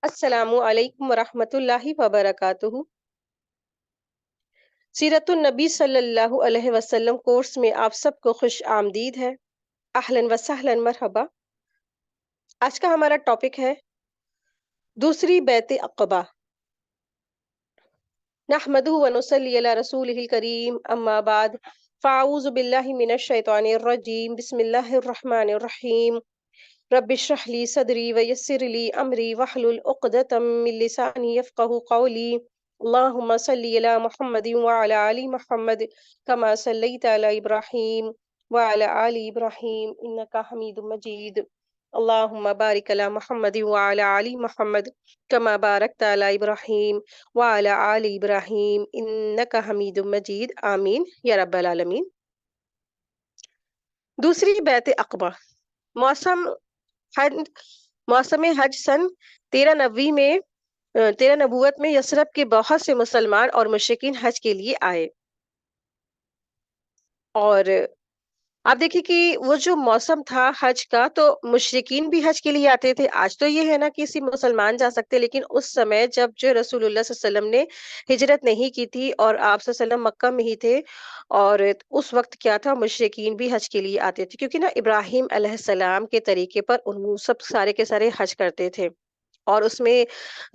السلام علیکم ورحمۃ اللہ وبرکاتہ۔ سیرت النبی صلی اللہ علیہ وسلم کورس میں آپ سب کو خوش آمدید ہے۔ اہلاً و سہلاً مرحبا۔ آج کا ہمارا ٹاپک ہے دوسری بیعت عقبہ۔ نحمدہ و نصلی علی رسولہ الکریم، اما بعد، فاعوذ باللہ من الشیطان الرجیم، بسم اللہ الرحمن الرحیم۔ رب اشرح لی صدری ویسر لی امری واحلل عقدۃ من لسانی یفقہوا قولی۔ اللہم صلی علی محمد وعلی آل محمد کما صلیت علی ابراہیم وعلی آل ابراہیم انکا حمید مجید۔ اللہم بارک علی محمد وعلی آل محمد کما بارکت علی ابراہیم وعلی آل ابراہیم انکا حمید مجید، آمین یا رب العالمین۔ دوسری بیعت عقبہ۔ موسم حج سن 1390 میں 13 نبوت میں یثرب کے بہت سے مسلمان اور مشرکین حج کے لیے آئے، اور آپ دیکھیں کہ وہ جو موسم تھا حج کا، تو مشرکین بھی حج کے لیے آتے تھے۔ آج تو یہ ہے نا کہ کسی مسلمان جا سکتے، لیکن اس سمے جب جو رسول اللہ صلی اللہ علیہ وسلم نے ہجرت نہیں کی تھی اور آپ صلی اللہ علیہ وسلم مکہ میں ہی تھے، اور اس وقت کیا تھا، مشرکین بھی حج کے لیے آتے تھے، کیونکہ نا ابراہیم علیہ السلام کے طریقے پر ان سب سارے کے سارے حج کرتے تھے، اور اس میں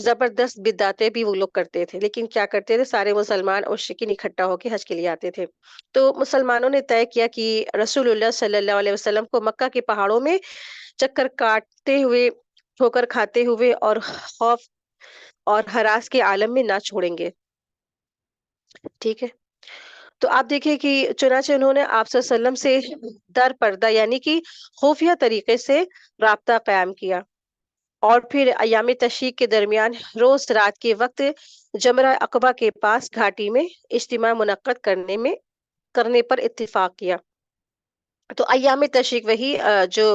زبردست بدعتیں بھی وہ لوگ کرتے تھے، لیکن کیا کرتے تھے، سارے مسلمان اور مشرکین اکٹھا ہو کے حج کے لیے آتے تھے۔ تو مسلمانوں نے طے کیا کہ رسول اللہ صلی اللہ علیہ وسلم کو مکہ کے پہاڑوں میں چکر کاٹتے ہوئے، ٹھوکر کھاتے ہوئے اور خوف اور ہراس کے عالم میں نہ چھوڑیں گے۔ ٹھیک ہے، تو آپ دیکھیں کہ چنانچہ انہوں نے آپ صلی اللہ علیہ وسلم سے در پردہ یعنی کہ خفیہ طریقے سے رابطہ قائم کیا، اور پھر ایام تشریق کے درمیان روز رات کے وقت جمرہ عقبہ کے پاس گھاٹی میں اجتماع منعقد کرنے پر اتفاق کیا۔ تو ایام تشریق وہی جو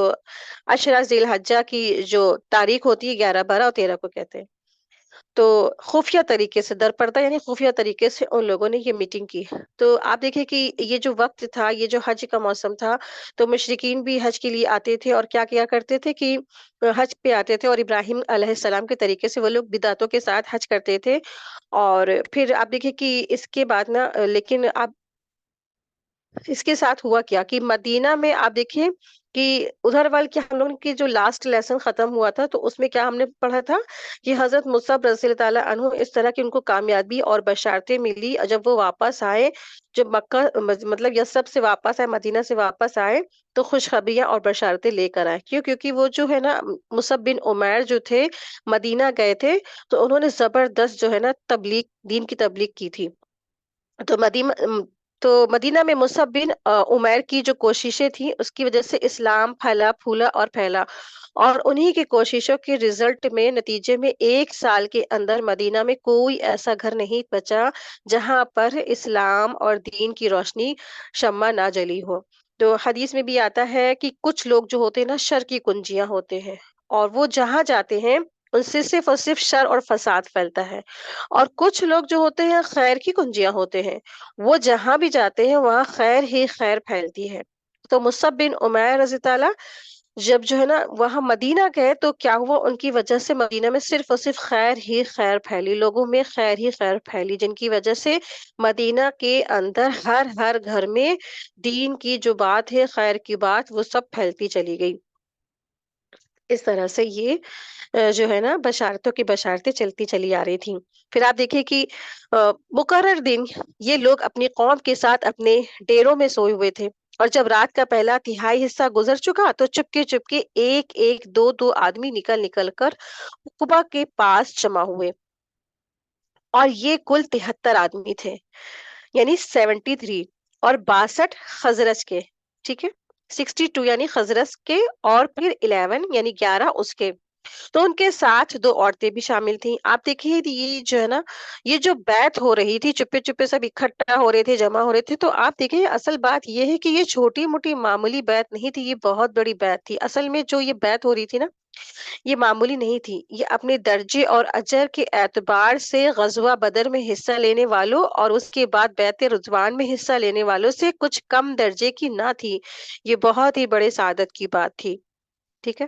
عشرہ ذی الحجہ کی جو تاریخ ہوتی ہے، 11 12 اور 13 کو کہتے ہیں، تو خفیہ طریقے سے در پردہ یعنی خفیہ طریقے سے ان لوگوں نے یہ میٹنگ کی۔ تو آپ دیکھیں کہ یہ جو وقت تھا، یہ جو حج کا موسم تھا، تو مشرکین بھی حج کے لیے آتے تھے، اور کیا کرتے تھے کہ حج پہ آتے تھے، اور ابراہیم علیہ السلام کے طریقے سے وہ لوگ بدعتوں کے ساتھ حج کرتے تھے۔ اور پھر آپ دیکھیں کہ اس کے بعد نا، لیکن اب اس کے ساتھ ہوا کیا کہ مدینہ میں آپ دیکھیں کہ ادھر وال کیا ہم لوگوں کی جو لاسٹ لیسن ختم ہوا تھا، تو اس میں کیا ہم نے پڑھا تھا کہ حضرت مصعب رضی اللہ تعالیٰ عنہ اس طرح کی ان کو کامیابی اور بشارتیں ملی جب وہ واپس آئے، جب مکہ مطلب یثرب سے واپس آئے، مدینہ سے واپس آئے، تو خوشخبریاں اور بشارتیں لے کر آئے۔ کیونکہ وہ جو ہے نا مصعب بن عمیر جو تھے، مدینہ گئے تھے، تو انہوں نے زبردست جو ہے نا دین کی تبلیغ کی تھی۔ تو مدینہ میں مصعب بن عمیر کی جو کوششیں تھیں، اس کی وجہ سے اسلام پھیلا پھولا اور پھیلا، اور انہی کی کوششوں کے رزلٹ میں، نتیجے میں 1 سال کے اندر مدینہ میں کوئی ایسا گھر نہیں بچا جہاں پر اسلام اور دین کی روشنی شمع نہ جلی ہو۔ تو حدیث میں بھی آتا ہے کہ کچھ لوگ جو ہوتے ہیں نا، شر کی کنجیاں ہوتے ہیں، اور وہ جہاں جاتے ہیں ان سے صرف اور صرف شر اور فساد پھیلتا ہے، اور کچھ لوگ جو ہوتے ہیں خیر کی کنجیاں ہوتے ہیں، وہ جہاں بھی جاتے ہیں وہاں خیر ہی خیر پھیلتی ہے۔ تو مصعب بن عمیر رضی تعالیٰ جب جو ہے نا وہاں مدینہ گئے، تو کیا ہوا، ان کی وجہ سے مدینہ میں صرف اور صرف خیر ہی خیر پھیلی، لوگوں میں خیر ہی خیر پھیلی، جن کی وجہ سے مدینہ کے اندر ہر گھر میں دین کی جو بات ہے، خیر کی بات، وہ سب پھیلتی چلی گئی۔ اس طرح سے یہ جو ہے نا بشارتوں کی بشارتیں چلتی چلی آ رہی تھیں۔ پھر آپ دیکھیں کہ مقرر دن یہ لوگ اپنی قوم کے ساتھ اپنے ڈیروں میں سوئے ہوئے تھے، اور جب رات کا پہلا تہائی حصہ گزر چکا، تو چپکے ایک دو آدمی نکل کر عقبہ کے پاس جمع ہوئے، اور یہ کل 73 آدمی تھے، یعنی 73، اور 62 خزرج کے، ٹھیک ہے، 62 یعنی خزرج کے، اور پھر 11 یعنی 11 اس کے، تو ان کے ساتھ 2 عورتیں بھی شامل تھیں۔ آپ دیکھیے یہ جو ہے نا، یہ جو بیعت ہو رہی تھی، چپے سب اکٹھا ہو رہے تھے، جمع ہو رہے تھے، تو آپ دیکھیں اصل بات یہ ہے کہ یہ چھوٹی موٹی معمولی بیعت نہیں تھی، یہ بہت بڑی بیعت تھی۔ اصل میں جو یہ بیعت ہو رہی تھی نا، یہ معمولی نہیں تھی، یہ اپنے درجے اور اجر کے اعتبار سے غزوہ بدر میں حصہ لینے والوں اور اس کے بعد بیعت رضوان میں حصہ لینے والوں سے کچھ کم درجے کی نہ تھی، یہ بہت ہی بڑے سعادت کی بات تھی۔ ٹھیک ہے،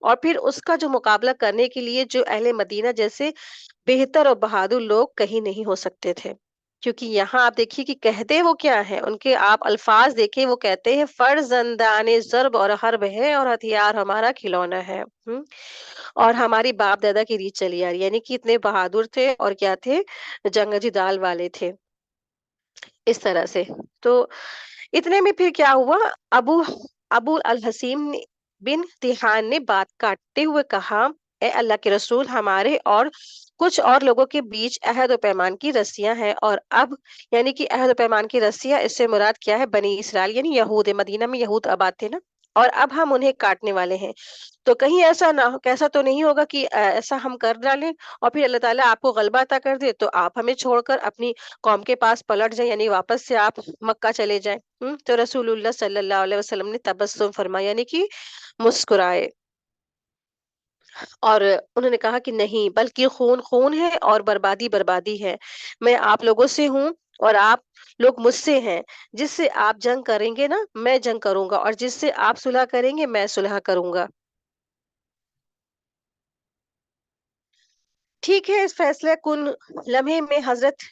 اور پھر اس کا جو مقابلہ کرنے کے لیے جو اہل مدینہ جیسے بہتر اور بہادر لوگ کہیں نہیں ہو سکتے تھے، کیونکہ یہاں آپ دیکھیے کہ کہتے وہ کیا ہے، ان کے آپ الفاظ دیکھیں، وہ کہتے ہیں فرزندان ضرب اور حرب ہے اور ہتھیار ہمارا کھلونا ہے۔ اور ہماری باپ دادا کی ریت چلی آ رہی ہے، یعنی کہ اتنے بہادر تھے اور کیا تھے، جنگ جدال والے تھے اس طرح سے۔ تو اتنے میں پھر کیا ہوا، ابو ابو الحسیم بن تیحان نے بات کاٹتے ہوئے کہا، اے اللہ کے رسول، ہمارے اور کچھ اور لوگوں کے بیچ عہد و پیمان کی رسیاں ہیں، اور اب یعنی کہ عہد و پیمان کی رسیاں، اس سے مراد کیا ہے، بنی اسرائیل یعنی یہود، مدینہ میں یہود آباد تھے نا، اور اب ہم انہیں کاٹنے والے ہیں۔ تو کہیں ایسا نہ ہو، ایسا تو نہیں ہوگا کہ ایسا ہم کر ڈالیں اور پھر اللہ تعالیٰ آپ کو غلبہ عطا کر دے تو آپ ہمیں چھوڑ کر اپنی قوم کے پاس پلٹ جائیں، یعنی واپس سے آپ مکہ چلے جائیں۔ تو رسول اللہ صلی اللہ علیہ وسلم نے تبسم فرمایا، یعنی کہ مسکرائے، اور انہوں نے کہا کہ نہیں، بلکہ خون خون ہے اور بربادی بربادی ہے، میں آپ لوگوں سے ہوں اور آپ لوگ مجھ سے ہیں، جس سے آپ جنگ کریں گے نا میں جنگ کروں گا، اور جس سے آپ صلح کریں گے میں صلح کروں گا۔ ٹھیک ہے، اس فیصلہ کن لمحے میں حضرت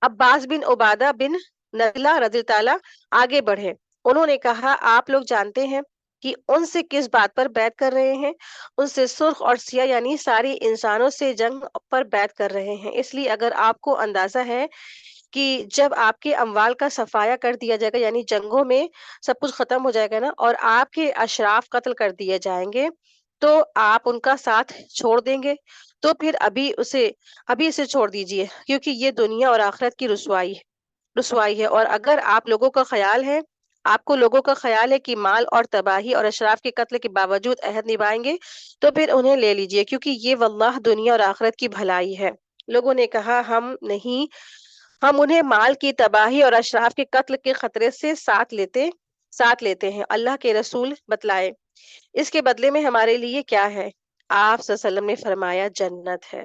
عباس بن عبادہ بن نگلہ رضی تعالیٰ آگے بڑھے۔ انہوں نے کہا، آپ لوگ جانتے ہیں کہ ان سے کس بات پر بیعت کر رہے ہیں؟ ان سے سرخ اور سیاہ یعنی ساری انسانوں سے جنگ پر بیعت کر رہے ہیں، اس لیے اگر آپ کو اندازہ ہے کہ جب آپ کے اموال کا صفایا کر دیا جائے گا، یعنی جنگوں میں سب کچھ ختم ہو جائے گا نا، اور آپ کے اشراف قتل کر دیے جائیں گے، تو آپ ان کا ساتھ چھوڑ دیں گے، تو پھر ابھی اسے چھوڑ دیجئے، کیونکہ یہ دنیا اور آخرت کی رسوائی ہے۔ اور اگر آپ لوگوں کا خیال ہے، آپ کو لوگوں کا خیال ہے کہ مال اور تباہی اور اشراف کے قتل کے باوجود عہد نبھائیں گے، تو پھر انہیں لے لیجئے، کیونکہ یہ واللہ دنیا اور آخرت کی بھلائی ہے۔ لوگوں نے کہا، ہم نہیں، ہم انہیں مال کی تباہی اور اشراف کے قتل کے خطرے سے ساتھ لیتے ہیں۔ اللہ کے رسول بتلائے، اس کے بدلے میں ہمارے لیے کیا ہے؟ آپ صلی اللہ علیہ وسلم نے فرمایا، جنت ہے۔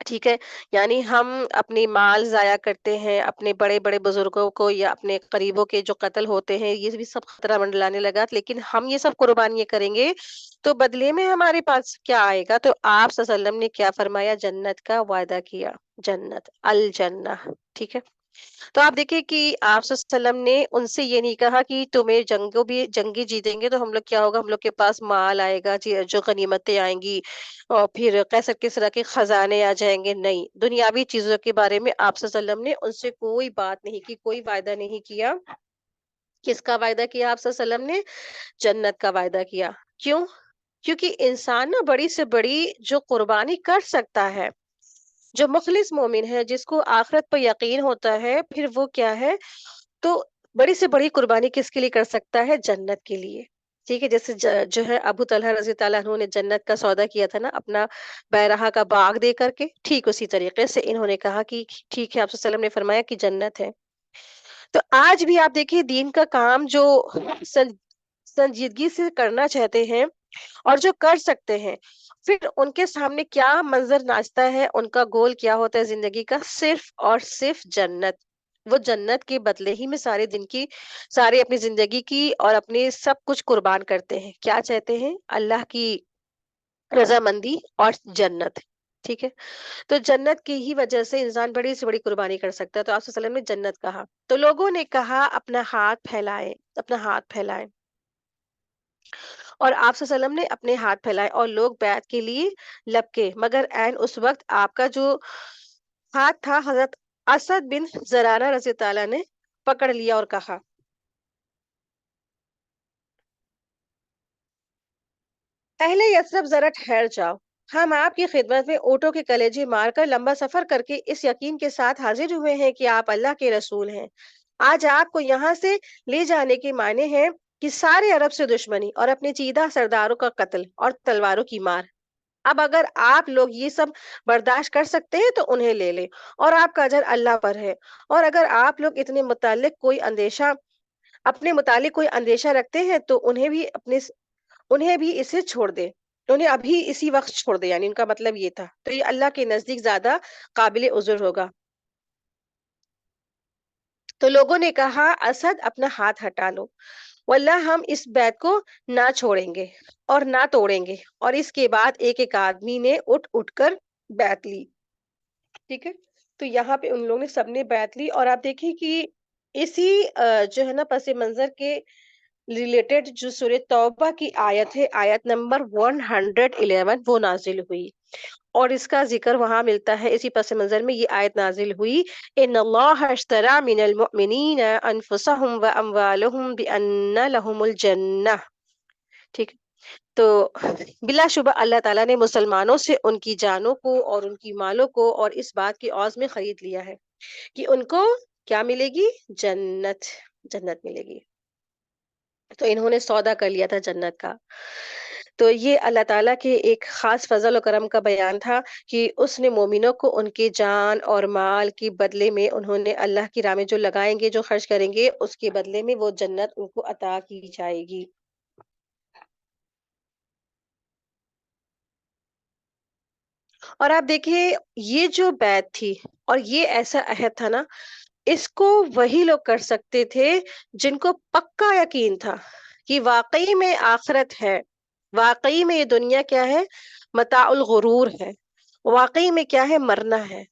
ٹھیک ہے، یعنی ہم اپنی مال ضائع کرتے ہیں، اپنے بڑے بڑے بزرگوں کو یا اپنے قریبوں کے جو قتل ہوتے ہیں، یہ بھی سب خطرہ منڈلانے لگا، لیکن ہم یہ سب قربانیاں کریں گے تو بدلے میں ہمارے پاس کیا آئے گا؟ تو آپ صلی اللہ علیہ وسلم نے کیا فرمایا؟ جنت کا وعدہ کیا، جنت، الجنہ۔ ٹھیک ہے، تو آپ دیکھیں کہ آپ صلی اللہ علیہ وسلم نے ان سے یہ نہیں کہا کہ تمہیں جنگی جیتیں گے تو ہم لوگ کیا ہوگا، ہم لوگ کے پاس مال آئے گا جی، جو غنیمتیں آئیں گی اور پھر کیسر کس طرح کے خزانے آ جائیں گے، نہیں، دنیاوی چیزوں کے بارے میں آپ صلی اللہ علیہ وسلم نے ان سے کوئی بات نہیں کی، کوئی وعدہ نہیں کیا۔ کس کا وعدہ کیا آپ صلی اللہ علیہ وسلم نے؟ جنت کا وعدہ کیا۔ کیوں؟ کیونکہ انسان نا بڑی سے بڑی جو قربانی کر سکتا ہے، جو مخلص مومن ہے، جس کو آخرت پر یقین ہوتا ہے، پھر وہ کیا ہے، تو بڑی سے بڑی قربانی کس کے لیے کر سکتا ہے؟ جنت کے لیے۔ ٹھیک ہے، جیسے جو ہے ابو طلحہ رضی تعالیٰ عنہ نے جنت کا سودا کیا تھا نا، اپنا بیرہا کا باغ دے کر کے، ٹھیک اسی طریقے سے انہوں نے کہا کہ ٹھیک ہے، آپ صلی اللہ علیہ وسلم نے فرمایا کہ جنت ہے۔ تو آج بھی آپ دیکھیے، دین کا کام جو سن- سنجیدگی سے کرنا چاہتے ہیں اور جو کر سکتے ہیں، پھر ان کے سامنے کیا منظر ناچتا ہے، ان کا گول کیا ہوتا ہے زندگی کا؟ صرف اور صرف جنت۔ وہ جنت کے بدلے ہی میں سارے اپنی زندگی کی اور اپنے سب کچھ قربان کرتے ہیں۔ کیا چاہتے ہیں؟ اللہ کی رضامندی اور جنت۔ ٹھیک ہے، تو جنت کی ہی وجہ سے انسان بڑی سے بڑی قربانی کر سکتا ہے۔ تو آپ صلی اللہ علیہ وسلم نے جنت کہا، تو لوگوں نے کہا، اپنا ہاتھ پھیلائے، اور آپ صلی اللہ علیہ وسلم نے اپنے ہاتھ پھیلائے اور لوگ بیعت کے لیے لپکے، مگر عین اس وقت آپ کا جو ہاتھ تھا، حضرت اسد بن زرارہ رضی تعالیٰ نے پکڑ لیا اور کہا، اہل یثرب ذرا ٹھہر جاؤ، ہم آپ کی خدمت میں اونٹوں کے کلیجے مار کر لمبا سفر کر کے اس یقین کے ساتھ حاضر ہوئے ہیں کہ آپ اللہ کے رسول ہیں۔ آج آپ کو یہاں سے لے جانے کے معنی ہے کہ سارے عرب سے دشمنی اور اپنے چیدہ سرداروں کا قتل اور تلواروں کی مار۔ اب اگر آپ لوگ یہ سب برداشت کر سکتے ہیں تو انہیں لے لیں، اور آپ کا اجر اللہ پر ہے، اور اگر آپ لوگ اپنے متعلق کوئی اندیشہ رکھتے ہیں تو انہیں بھی اسے چھوڑ دے، انہیں ابھی اسی وقت چھوڑ دے، یعنی ان کا مطلب یہ تھا، تو یہ اللہ کے نزدیک زیادہ قابل عذر ہوگا۔ تو لوگوں نے کہا، اسد اپنا ہاتھ ہٹا لو، واللہ ہم اس بیت کو نہ چھوڑیں گے اور نہ توڑیں گے. اور اس کے بعد ایک ایک آدمی نے اٹھ اٹھ کر بیعت لی. ٹھیک ہے. تو یہاں پہ ان لوگوں نے سب نے بیعت لی اور آپ دیکھیں کہ اسی جو ہے نا پس منظر کے ریلیٹڈ جو سورہ توبہ کی آیت ہے، آیت نمبر 111 وہ نازل ہوئی. اور اس کا ذکر وہاں ملتا ہے اسی پس منظر میں. یہ آیت نازل ہوئی، ان اللہ اشترى من المؤمنین انفسهم واموالهم بان لهم الجنہ. ٹھیک. تو بلا شبہ اللہ تعالیٰ نے مسلمانوں سے ان کی جانوں کو اور ان کی مالوں کو اور اس بات کی عوض میں خرید لیا ہے کہ ان کو کیا ملے گی؟ جنت. جنت ملے گی. تو انہوں نے سودا کر لیا تھا جنت کا. تو یہ اللہ تعالیٰ کے ایک خاص فضل و کرم کا بیان تھا کہ اس نے مومنوں کو ان کے جان اور مال کی بدلے میں انہوں نے اللہ کی راہ میں جو لگائیں گے، جو خرچ کریں گے، اس کے بدلے میں وہ جنت ان کو عطا کی جائے گی. اور آپ دیکھیے یہ جو بیعت تھی اور یہ ایسا عہد تھا نا، اس کو وہی لوگ کر سکتے تھے جن کو پکا یقین تھا کہ واقعی میں آخرت ہے، واقعی میں یہ دنیا کیا ہے؟ متاع الغرور ہے، واقعی میں کیا ہے؟ مرنا ہے.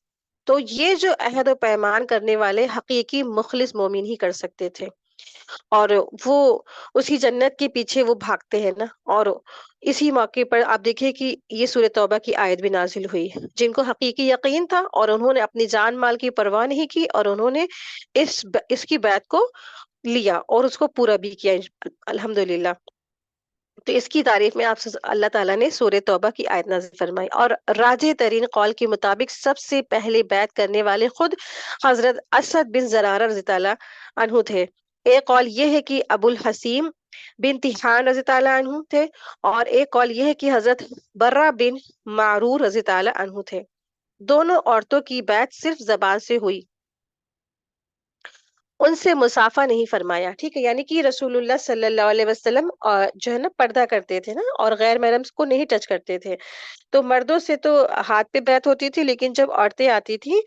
تو یہ جو عہد و پیمان کرنے والے حقیقی مخلص مومن ہی کر سکتے تھے. اور وہ اسی جنت کے پیچھے وہ بھاگتے ہیں نا. اور اسی موقع پر آپ دیکھیں کہ یہ سورہ توبہ کی آیت بھی نازل ہوئی، جن کو حقیقی یقین تھا اور انہوں نے اپنی جان مال کی پرواہ نہیں کی اور انہوں نے اس کی بیعت کو لیا اور اس کو پورا بھی کیا. الحمدللہ. تو اس کی تعریف میں آپ سے اللہ تعالیٰ نے سورہ توبہ کی آیت نازل فرمائی. اور راجح ترین قول کے مطابق سب سے پہلے بیعت کرنے والے خود حضرت اسد بن زرارہ رضی اللہ عنہ تھے. ایک قول یہ ہے کہ ابو الحسیم بن تیحان رضی اللہ عنہ تھے، اور ایک قول یہ ہے کہ حضرت برہ بن معرور رضی اللہ عنہ تھے. دونوں عورتوں کی بیعت صرف زبان سے ہوئی، ان سے مسافہ نہیں فرمایا. ٹھیک ہے. یعنی کہ رسول اللہ صلی اللہ علیہ وسلم جو ہے نا پردہ کرتے تھے نا، اور غیر محرم کو نہیں ٹچ کرتے تھے. تو مردوں سے تو ہاتھ پہ بیعت ہوتی تھی، لیکن جب عورتیں آتی تھی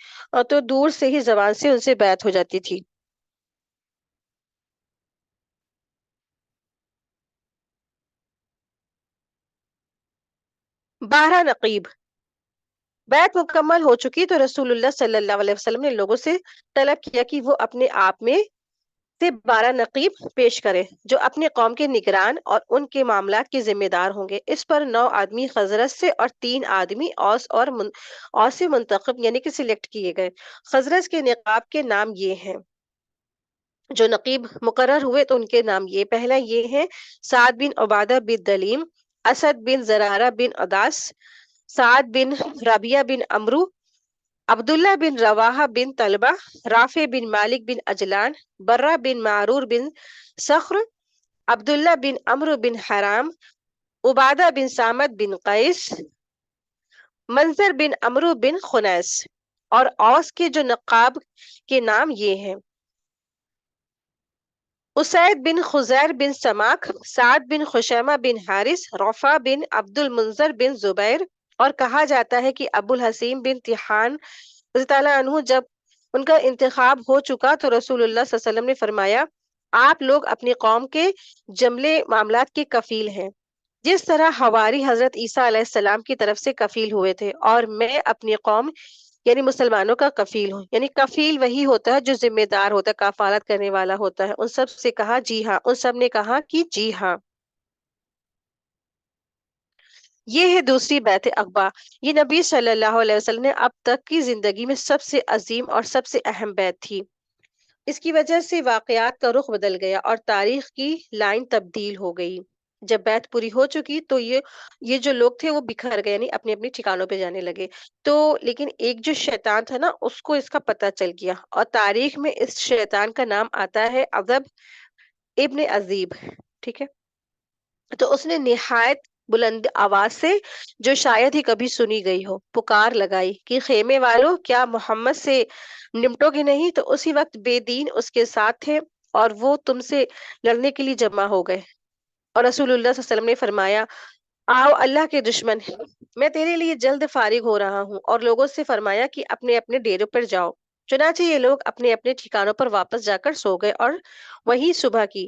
تو دور سے ہی زبان سے ان سے بیعت ہو جاتی تھی. 12 نقیب. بیعت مکمل ہو چکی تو رسول اللہ صلی اللہ علیہ وسلم نے لوگوں سے طلب کیا کہ وہ اپنے آپ میں سے 12 نقیب پیش کرے جو اپنے قوم کے نگران اور ان کے معاملات کے ذمہ دار ہوں گے. اس پر 9 آدمی خزرج سے اور 3 آدمی اوس سے منتخب یعنی کہ سلیکٹ کیے گئے. خزرج کے نقاب کے نام یہ ہیں، جو نقیب مقرر ہوئے تو ان کے نام یہ: پہلا یہ ہے سعد بن عبادہ بن دلیم، اسد بن زرارہ بن عداس، سعد بن ربیہ بن امرو، عبداللہ بن رواحہ بن طلبہ، رافع بن مالک بن اجلان، برہ بن معرور بن صخر، عبداللہ بن عمرو بن حرام، عبادہ بن سامد بن قیس، منظر بن عمرو بن خنیس. اور اوس کے جو نقاب کے نام یہ ہیں: اسید بن خزیر بن سماک، سعد بن خشیمہ بن حارث، رفع بن عبد المنذر بن زبیر. اور کہا جاتا ہے کہ ابو الحسیم بن تیحان رضی اللہ عنہ جب ان کا انتخاب ہو چکا تو رسول اللہ صلی اللہ علیہ وسلم نے فرمایا: آپ لوگ اپنی قوم کے جملے معاملات کے کفیل ہیں، جس طرح حواری حضرت عیسیٰ علیہ السلام کی طرف سے کفیل ہوئے تھے، اور میں اپنی قوم یعنی مسلمانوں کا کفیل ہوں. یعنی کفیل وہی ہوتا ہے جو ذمہ دار ہوتا ہے، کفالت کرنے والا ہوتا ہے. ان سب سے کہا جی ہاں، ان سب نے کہا کہ جی ہاں. یہ ہے دوسری بیعت عقبہ. یہ نبی صلی اللہ علیہ وسلم نے اب تک کی زندگی میں سب سے عظیم اور سب سے اہم بیعت تھی. اس کی وجہ سے واقعات کا رخ بدل گیا اور تاریخ کی لائن تبدیل ہو گئی. جب بیعت پوری ہو چکی تو یہ جو لوگ تھے وہ بکھر گئے، یعنی اپنے اپنے ٹھکانوں پہ جانے لگے. تو لیکن ایک جو شیطان تھا نا، اس کو اس کا پتہ چل گیا، اور تاریخ میں اس شیطان کا نام آتا ہے عذب ابن عذیب. ٹھیک ہے. تو اس نے نہایت بلند آواز سے، جو شاید ہی کبھی سنی گئی ہو، پکار لگائی کہ خیمے والوں، کیا محمد سے نمٹو گے نہیں؟ تو اسی وقت بے دین اس کے ساتھ تھے اور وہ تم سے لڑنے کے لیے جمع ہو گئے. اور رسول اللہ صلی اللہ علیہ وسلم نے فرمایا: آؤ اللہ کے دشمن، میں تیرے لیے جلد فارغ ہو رہا ہوں. اور لوگوں سے فرمایا کہ اپنے اپنے ڈیروں پر جاؤ. چنانچہ یہ لوگ اپنے اپنے ٹھکانوں پر واپس جا کر سو گئے اور وہی صبح کی.